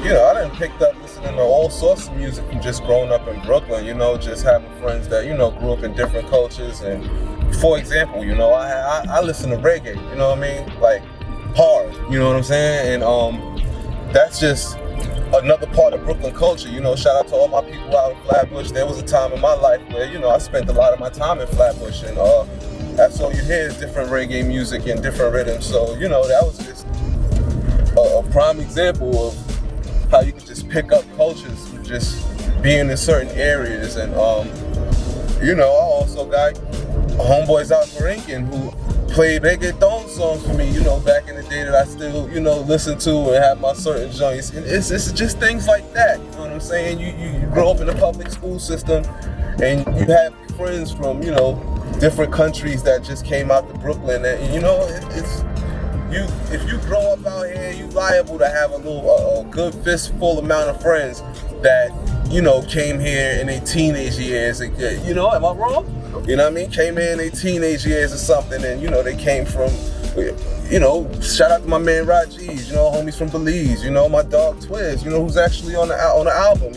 I done picked up listening to all sorts of music from just growing up in Brooklyn, just having friends that, grew up in different cultures. And for example, I listen to reggae, you know what I mean? Like hard, you know what I'm saying? And that's just another part of Brooklyn culture, shout out to all my people out in Flatbush. There was a time in my life where, I spent a lot of my time in Flatbush, and that's all you hear is different reggae music and different rhythms. So, that was just a prime example of how you can just pick up cultures from just being in certain areas. And I also got homeboys out in Marinkin who played reggaeton songs for me, back in the day that I still, listen to and have my certain joints. And it's just things like that, you know what I'm saying? You grow up in the public school system and you have friends from, different countries that just came out to Brooklyn. And, if you grow up out here, you liable to have a good fistful amount of friends that, came here in their teenage years. Am I wrong? You know what I mean? Came here in their teenage years or something, and, they came from, shout out to my man Rajiv, homies from Belize, my dog Twiz, who's actually on the album,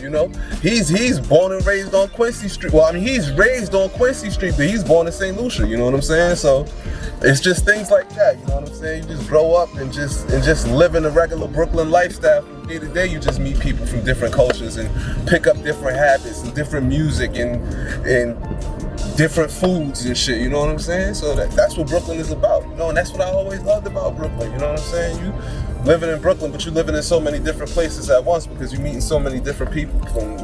He's born and raised on Quincy Street. Well, I mean, he's raised on Quincy Street, but he's born in St. Lucia, you know what I'm saying? So it's just things like that, you know what I'm saying? You just grow up and just live in a regular Brooklyn lifestyle. From day to day, you just meet people from different cultures and pick up different habits and different music and different foods and shit, you know what I'm saying? So that's what Brooklyn is about, and that's what I always loved about Brooklyn, you know what I'm saying? You living in Brooklyn, but you living in so many different places at once because you meeting so many different people from,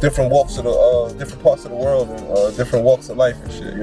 different walks of different parts of the world and different walks of life and shit,